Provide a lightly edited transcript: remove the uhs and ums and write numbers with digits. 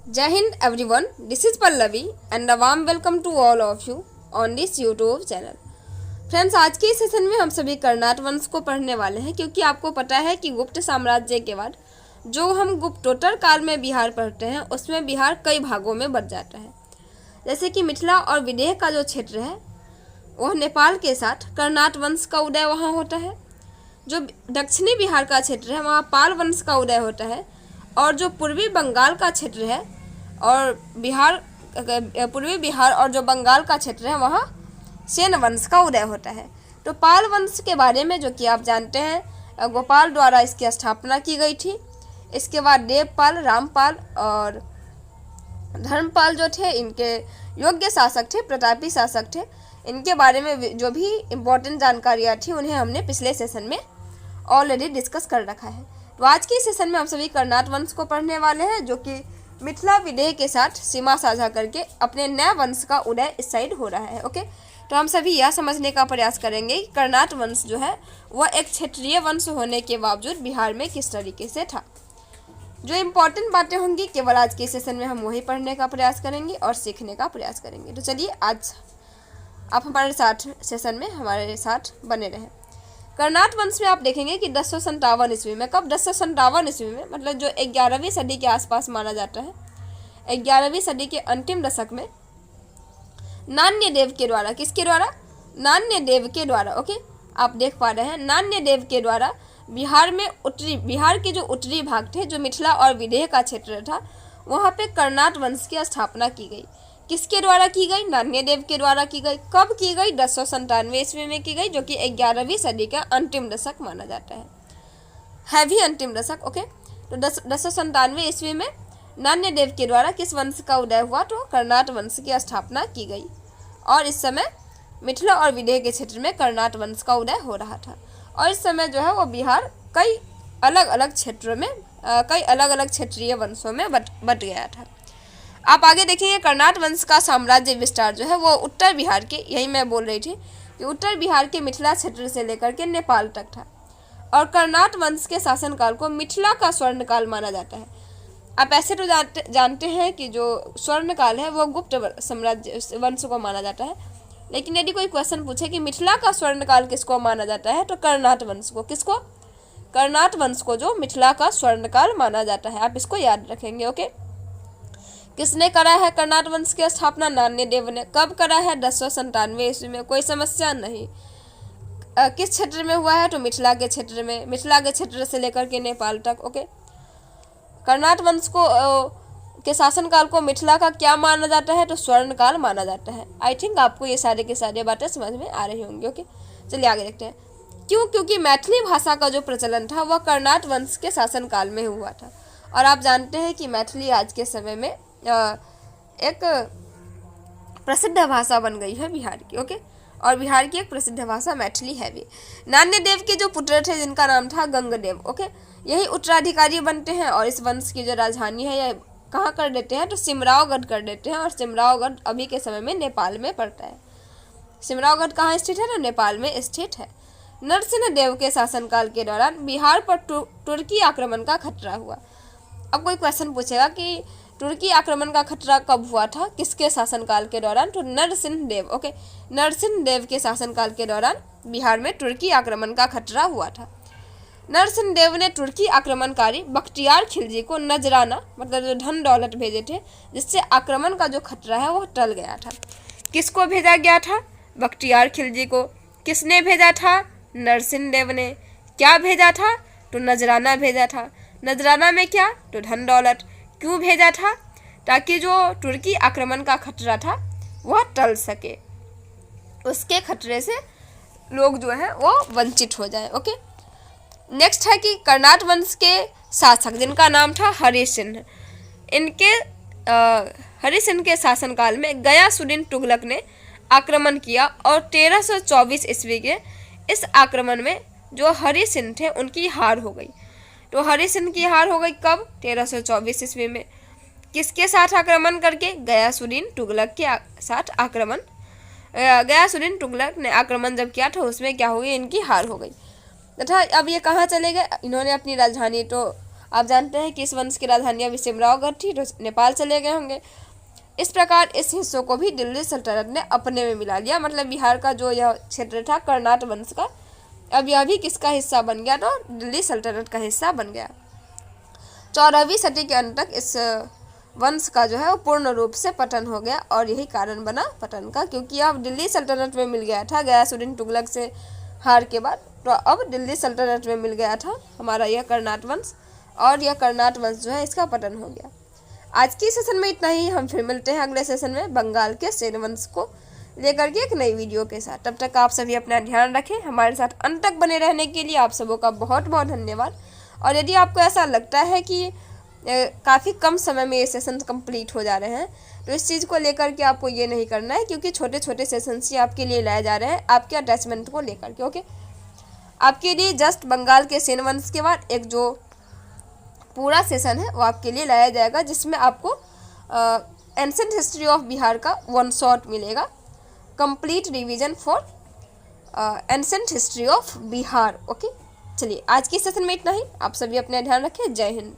Jai Hind everyone, this is Pallavi and a warm welcome to all of you on this YouTube channel. Friends, आज के इस session में हम सभी कर्नाट वंश को पढ़ने वाले हैं क्योंकि आपको पता है कि गुप्त साम्राज्य के बाद जो हम गुप्तोत्तर काल में बिहार पढ़ते हैं उसमें बिहार कई भागों में बट जाता है। जैसे कि मिथिला और विदेह का जो क्षेत्र है वह नेपाल के साथ कर्नाट वंश का उदय वहाँ होता है। जो दक्षिणी बिहार का क्षेत्र है वहाँ पाल वंश का उदय होता है और जो पूर्वी बंगाल का क्षेत्र है और पूर्वी बिहार और जो बंगाल का क्षेत्र है वहाँ सेन वंश का उदय होता है। तो पाल वंश के बारे में जो कि आप जानते हैं गोपाल द्वारा इसकी स्थापना की गई थी। इसके बाद देवपाल, रामपाल और धर्मपाल जो थे इनके योग्य शासक थे, प्रतापी शासक थे। इनके बारे में जो भी इम्पोर्टेंट जानकारियाँ थी उन्हें हमने पिछले सेशन में ऑलरेडी डिस्कस कर रखा है। तो आज के सेशन में हम सभी कर्नाट वंश को पढ़ने वाले हैं जो कि मिथिला विदेह के साथ सीमा साझा करके अपने नए वंश का उदय इस साइड हो रहा है। ओके, तो हम सभी यह समझने का प्रयास करेंगे कि कर्नाट वंश जो है वह एक क्षेत्रीय वंश होने के बावजूद बिहार में किस तरीके से था। जो इम्पोर्टेंट बातें होंगी केवल आज के सेशन में हम वही पढ़ने का प्रयास करेंगे और सीखने का प्रयास करेंगे। तो चलिए आज आप हमारे साथ सेशन में हमारे साथ बने रहें। कर्नाट वंश में आप देखेंगे कि 1057 ईस्वी में, कब 1057 ईस्वी में, मतलब जो 11वीं सदी के आसपास माना जाता है, 11वीं सदी के अंतिम दशक में नान्यदेव के द्वारा, किसके द्वारा? नान्यदेव के द्वारा। ओके, आप देख पा रहे हैं नान्यदेव के द्वारा बिहार के जो उत्तरी भाग थे, जो मिथिला और विदेह का क्षेत्र था, वहाँ पे कर्नाट वंश की स्थापना की गई। किसके द्वारा की गई? नान्यदेव के द्वारा की गई। कब की गई? 1097 ईस्वी में की गई, जो कि 11वीं सदी का अंतिम दशक माना जाता है भी अंतिम दशक। ओके, तो 1097 ईस्वी में नान्यदेव के द्वारा किस वंश का उदय हुआ? तो कर्नाट वंश की स्थापना की गई और इस समय मिथिला और विदेह के क्षेत्र में कर्नाट वंश का उदय हो रहा था। और इस समय जो है वो बिहार कई अलग अलग क्षेत्रों में कई अलग अलग क्षेत्रीय वंशों में बट गया था। आप आगे देखेंगे कर्नाट वंश का साम्राज्य विस्तार जो है वो उत्तर बिहार के, यही मैं बोल रही थी कि उत्तर बिहार के मिथिला क्षेत्र से लेकर के नेपाल तक था। और कर्नाट वंश के शासनकाल को मिथिला का स्वर्णकाल माना जाता है। आप ऐसे तो जानते हैं कि जो स्वर्णकाल है वो गुप्त साम्राज्य वंश को माना जाता है, लेकिन यदि कोई क्वेश्चन पूछे कि मिथिला का स्वर्णकाल किसको माना जाता है तो कर्नाट वंश को। किसको? कर्नाट वंश को जो मिथिला का स्वर्णकाल माना जाता है। आप इसको याद रखेंगे। ओके, किसने करा है कर्नाट वंश की स्थापना? नान्यदेव ने। कब करा है? 1097 ईस्वी में। कोई समस्या नहीं। किस क्षेत्र में हुआ है? तो मिथिला के क्षेत्र में, मिथिला के क्षेत्र से लेकर के नेपाल तक। ओके, कर्नाट वंश को के शासनकाल को मिथिला का क्या माना जाता है? तो स्वर्णकाल माना जाता है। आई थिंक आपको ये सारे की सारी बातें समझ में आ रही होंगी। ओके, चलिए आगे देखते हैं। क्यों? क्योंकि मैथिली भाषा का जो प्रचलन था वह कर्नाट वंश के शासनकाल में हुआ था। और आप जानते हैं कि मैथिली आज के समय में एक प्रसिद्ध भाषा बन गई है बिहार की। ओके, और बिहार की एक प्रसिद्ध भाषा मैथिली है भी। नान्यदेव के जो पुत्र थे जिनका नाम था गंगदेव, ओके, यही उत्तराधिकारी बनते हैं और इस वंश की जो राजधानी है यह कहाँ कर देते हैं? तो सिमरावगढ़ कर देते हैं। और सिमरावगढ़ अभी के समय में नेपाल में पड़ता है। सिमरावगढ़ कहाँ स्थित है? तो नेपाल में स्थित है। नरसिंह देव के शासनकाल के दौरान बिहार पर तुर्की आक्रमण का खतरा हुआ। अब कोई क्वेश्चन पूछेगा कि तुर्की आक्रमण का खतरा कब हुआ था, किसके शासनकाल के दौरान? तो नरसिंह देव। ओके, नरसिंह देव के शासनकाल के दौरान बिहार में तुर्की आक्रमण का खतरा हुआ था। नरसिंह देव ने तुर्की आक्रमणकारी बख्तियार खिलजी को नजराना, मतलब जो धन दौलत भेजे थे जिससे आक्रमण का जो खतरा है वह टल गया था। किसको भेजा गया था? बख्तियार खिलजी को। किसने भेजा था? नरसिंह देव ने। क्या भेजा था? तो नजराना भेजा था। नजराना में क्या? तो धन दौलत। क्यों भेजा था? ताकि जो तुर्की आक्रमण का खतरा था वह टल सके, उसके खतरे से लोग जो है वो वंचित हो जाए। ओके, नेक्स्ट है कि कर्नाट वंश के शासक जिनका नाम था हरिसिंह, इनके हरिसिंह के शासनकाल में गयासुद्दीन तुगलक ने आक्रमण किया और 1324 ईस्वी के इस आक्रमण में जो हरिसिंह थे उनकी हार हो गई। तो हरिसिंह की हार हो गई कब? 1324 ईस्वी में। किसके साथ आक्रमण करके? गयासुद्दीन तुगलक के साथ आक्रमण। गयासुद्दीन तुगलक ने आक्रमण जब किया था उसमें क्या हो गई? इनकी हार हो गई तथा अब ये कहाँ चले गए? इन्होंने अपनी राजधानी तो आप जानते हैं कि इस वंश की राजधानी अभी सिमरावगढ़ थी, तो नेपाल चले गए होंगे। इस प्रकार इस हिस्सों को भी दिल्ली सल्तनत ने अपने में मिला लिया। मतलब बिहार का जो यह क्षेत्र था कर्नाट वंश का, अब यह भी किसका हिस्सा बन गया, तो दिल्ली सल्तनत का हिस्सा बन गया। 14वीं सदी के अंत तक इस वंश का जो है वो पूर्ण रूप से पतन हो गया, और यही कारण बना पतन का, क्योंकि अब दिल्ली सल्तनत में मिल गया था गयासुद्दीन तुगलक से हार के बाद। तो अब दिल्ली सल्तनत में मिल गया था हमारा यह कर्नाट वंश, और यह कर्नाट वंश जो है इसका पतन हो गया। आज की सेशन में इतना ही। हम फिर मिलते हैं अगले सेशन में बंगाल के सेन वंश को लेकर के एक नई वीडियो के साथ। तब तक आप सभी अपना ध्यान रखें। हमारे साथ अंत तक बने रहने के लिए आप सबों का बहुत बहुत धन्यवाद। और यदि आपको ऐसा लगता है कि काफ़ी कम समय में ये सेशन कंप्लीट हो जा रहे हैं, तो इस चीज़ को लेकर के आपको ये नहीं करना है, क्योंकि छोटे छोटे सेशंस ही आपके लिए लाए जा रहे हैं आपके अटैचमेंट को लेकर के। ओके, आपके लिए जस्ट बंगाल के सेन वंश के बाद एक जो पूरा सेशन है वो आपके लिए लाया जाएगा, जिसमें आपको एंशिएंट हिस्ट्री ऑफ बिहार का 1 शॉट मिलेगा, complete revision for ancient history of Bihar. Okay, चलिए आज की सेशन में इतना ही। आप सभी अपना ध्यान रखें। जय हिंद।